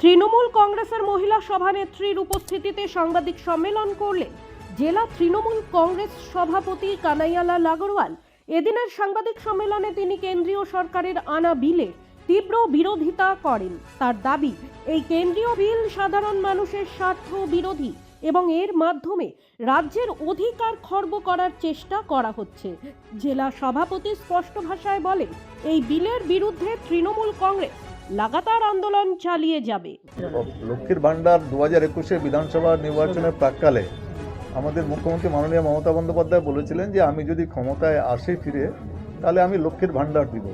তৃণমূল কংগ্রেসের মহিলা সভানেত্রীর উপস্থিতিতে সাংবাদিক সম্মেলন করলেন জেলা তৃণমূল কংগ্রেস সভাপতি কানাইয়ালাল আগরওয়াল। এদিনের সাংবাদিক সম্মেলনে তিনি কেন্দ্রীয় সরকারের আনা বিলের তীব্র বিরোধিতা করেন। তার দাবি, এই কেন্দ্রীয় বিল সাধারণ মানুষের স্বার্থ বিরোধী এবং এর মাধ্যমে রাজ্যের অধিকার খর্ব করার চেষ্টা করা হচ্ছে। জেলা সভাপতি স্পষ্ট ভাষায় বলেন, এই বিলের বিরুদ্ধে তৃণমূল কংগ্রেস লাগাতার আন্দোলন চালিয়ে যাবে। লক্ষ্মীর ভান্ডার 2021 বিধানসভা নির্বাচনের প্রাক্কালে আমাদের মুখ্যমন্ত্রী মাননীয় মমতা বন্দ্যোপাধ্যায় বলেছিলেন যে আমি যদি ক্ষমতায় আসি ফিরে, তাহলে আমি লক্ষ্মীর ভান্ডার দিব।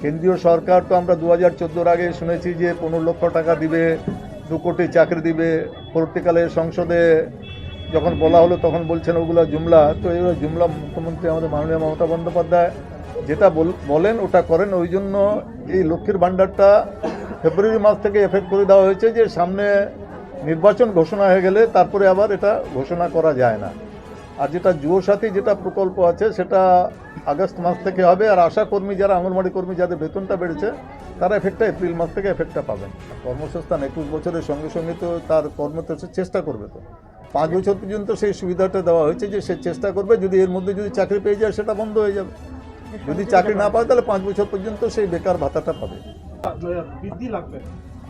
কেন্দ্রীয় সরকার তো আমরা 2014 আগে শুনেছি যে 15 লক্ষ টাকা দিবে, 2 কোটি চাকরি দিবে। পরবর্তীকালে সংসদে যখন বলা হলো তখন বলছেন ওগুলো জুমলা। তো এইগুলো জুমলা মুখ্যমন্ত্রী আমাদের মাননীয় মমতা বন্দ্যোপাধ্যায় যেটা বলেন ওটা করেন। ওই জন্য এই লক্ষ্মীর ভান্ডারটা ফেব্রুয়ারি মাস থেকে এফেক্ট করে দেওয়া হয়েছে যে সামনে নির্বাচন ঘোষণা হয়ে গেলে তারপরে আবার এটা ঘোষণা করা যায় না। আর যেটা যুবসাথী যেটা প্রকল্প আছে সেটা আগস্ট মাস থেকে হবে। আর আশা কর্মী যারা অঙ্গনওয়াড়ি কর্মী যাদের বেতনটা বেড়েছে তারা এফেক্টটা এপ্রিল মাস থেকে এফেক্টটা পাবেন। কর্মসংস্থান 21 বছরের সঙ্গে সঙ্গে তো তার কর্মতে চেষ্টা করবে। তো 5 বছর পর্যন্ত সেই সুবিধাটা দেওয়া হয়েছে যে সে চেষ্টা করবে, যদি এর মধ্যে যদি চাকরি পেয়ে যায় সেটা বন্ধ হয়ে যাবে। যদি চাকরি না পায় তাহলে 5 বছর পর্যন্ত সেই বেকার ভাতাটা পাবে। বৃদ্ধি লাগবে।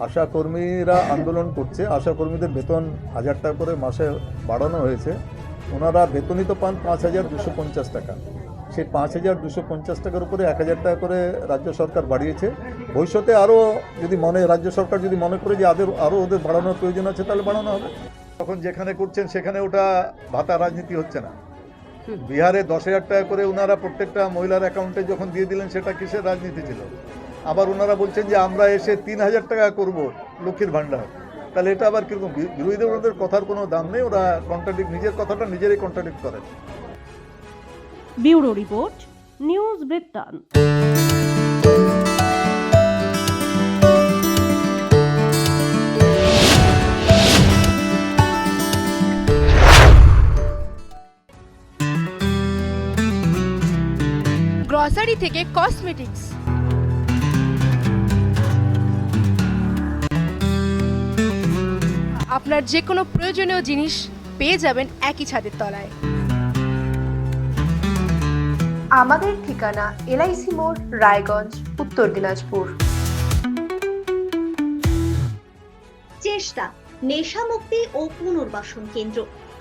আশা কর্মীরা আন্দোলন করছে। আশা কর্মীদের বেতন 1000 টাকা করে মাসে বাড়ানো হয়েছে। ওনারা বেতনই তো পান 5250 টাকা। সেই 5250 টাকার উপরে 1000 টাকা করে রাজ্য সরকার বাড়িয়েছে। ভবিষ্যতে আরও যদি রাজ্য সরকার যদি মনে করে যে আরও ওদের বাড়ানোর প্রয়োজন আছে তাহলে বাড়ানো হবে। তখন যেখানে করছেন সেখানে ওটা ভাতা রাজনীতি হচ্ছে না। বিহারে 10,000 টাকা করে ওনারা প্রত্যেকটা মহিলার অ্যাকাউন্টে যখন দিয়ে দিলেন সেটা কিসের রাজনীতি ছিল? আবার ওনারা বলছেন যে আমরা এসে 3000 টাকা করব লক্ষ্মীর ভান্ডার। তাহলে এটা আবার কিরকম? বিরোধীদের ওদের কথার কোনো দাম নেই, ওরা নিজের কথাটা নিজেরাই কন্ট্রাডিক্ট করে। ব্যুরো রিপোর্ট, নিউজ বৃত্তান্ত। গ্রসারি থেকে কসমেটিক্স, আপনার যে কোনো প্রয়োজনীয় জিনিস পেয়ে যাবেন একই ছাদের তলায়। আমাদের ঠিকানা এলআইসি মোড়, রায়গঞ্জ, উত্তর দিনাজপুর। চেষ্টা নেশা মুক্তি ও পুনর্বাসন কেন্দ্র।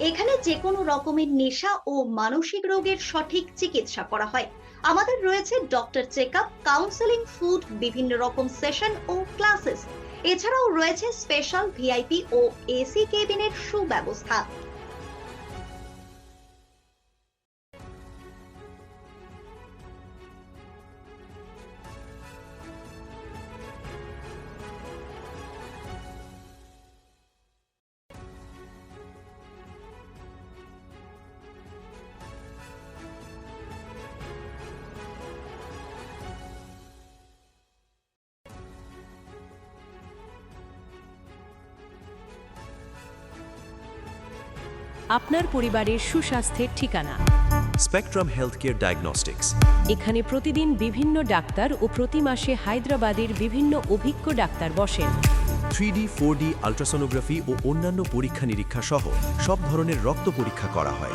এখানে যে কোনো রকমের নেশা ও মানসিক রোগের সঠিক চিকিৎসা করা হয়। আমাদের রয়েছে ডক্টর চেকআপ, কাউন্সেলিং, ফুড, বিভিন্ন রকম সেশন ও ক্লাসেস। এছাড়াও রয়েছে স্পেশাল ভিআইপি ও এসি কেবিনের সুব্যবস্থা। আপনার পরিবারের সুস্বাস্থ্যের ঠিকানা স্পেকট্রাম হেলথকেয়ার ডায়াগনস্টিক্স। এখানে প্রতিদিন বিভিন্ন ডাক্তার ও প্রতি মাসে হায়দ্রাবাদের বিভিন্ন অভিজ্ঞ ডাক্তার বসেন। 3D, 4D আল্ট্রাসোনোগ্রাফি ও অন্যান্য পরীক্ষা নিরীক্ষা সহ সব ধরনের রক্ত পরীক্ষা করা হয়।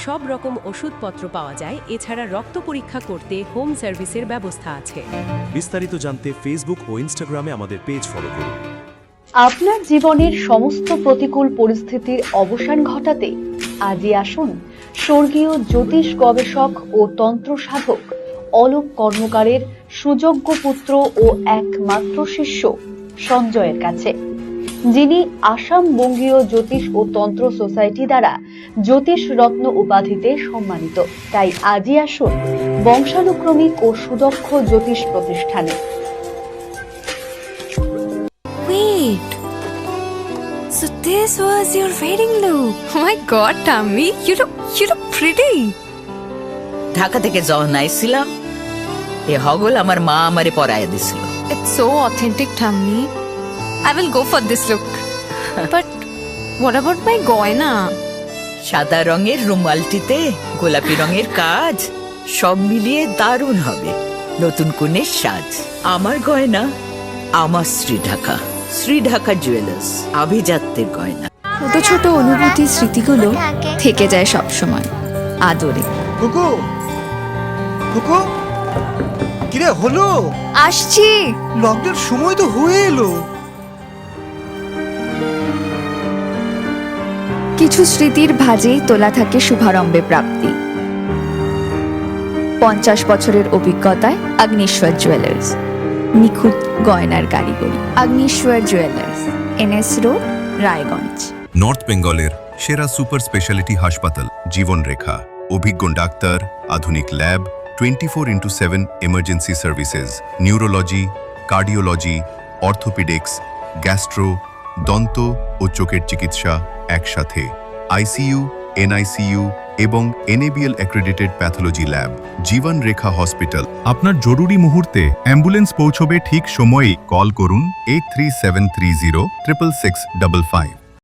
সব রকম ওষুধপত্র পাওয়া যায়। এছাড়া রক্ত পরীক্ষা করতে হোম সার্ভিসের ব্যবস্থা আছে। বিস্তারিত জানতে ফেসবুক ও ইনস্টাগ্রামে আমাদের পেজ ফলো করুন। আপনার জীবনের সমস্ত প্রতিকূল পরিস্থিতির অবসান ঘটাতে আজই আসুন স্বর্গীয় জ্যোতিষ গবেষক ও তন্ত্র সাধক অলোক কর্মকারের সুযোগ্য পুত্র ও একমাত্র শিষ্য সঞ্জয়ের কাছে, যিনি আসাম বঙ্গীয় জ্যোতিষ ও তন্ত্র সোসাইটি দ্বারা জ্যোতিষ রত্ন উপাধিতে সম্মানিত। তাই আজই আসুন বংশানুক্রমিক ও সুদক্ষ জ্যোতিষ প্রতিষ্ঠানে। Wait, so this was your wedding look? Oh my God, Tammy, you look pretty. Dhaka থেকে যখন আইছিলাম এ হগল আমার মা আমারে পরাইয়া দিছিল। It's so authentic, Tammy. I will go for this look. But what about my goina? সাদা রঙের রুমালটিতে গোলাপি রঙের কাজ, সব মিলিয়ে দারুণ হবে নতুন কনের সাজ। আমার গয়না আমার শ্রী ঢাকা। শ্রী ঢাকা জুয়েলার্স, আভিজাত্যের গয়না। ছোট ছোট অনুভূতির স্মৃতিগুলো থেকে যায় সব সময় আদরে। কুকু কুকু কিরে হলো? আসছি। লকডাউন সময় তো হয়ে এলো। কিছু স্মৃতির ভাজেই তোলা থাকে শুভারম্ভে প্রাপ্তি। 50 বছরের অভিজ্ঞতায় অগ্নিশ্বর জুয়েলার্স, নিখুঁত গয়নার কারিগরি। Agnishwar jewellers, NS road, Raiganj. North বেঙ্গলের সেরা সুপার স্পেশালিটি হাসপাতাল জীবনরেখা, অভিজ্ঞ ডাক্তার, আধুনিক lab, 24x7 emergency services, neurology, cardiology, orthopaedics, gastro, দন্ত ও চোখের চিকিৎসা একসাথে, ICU, NICU এবং NABL অ্যাক্রেডিটেড প্যাথোলজি ল্যাব। জীবন রেখা হসপিটাল। আপনার জরুরি মুহূর্তে অ্যাম্বুলেন্স পৌঁছবে ঠিক সময়েই। কল করুন 83730 66655।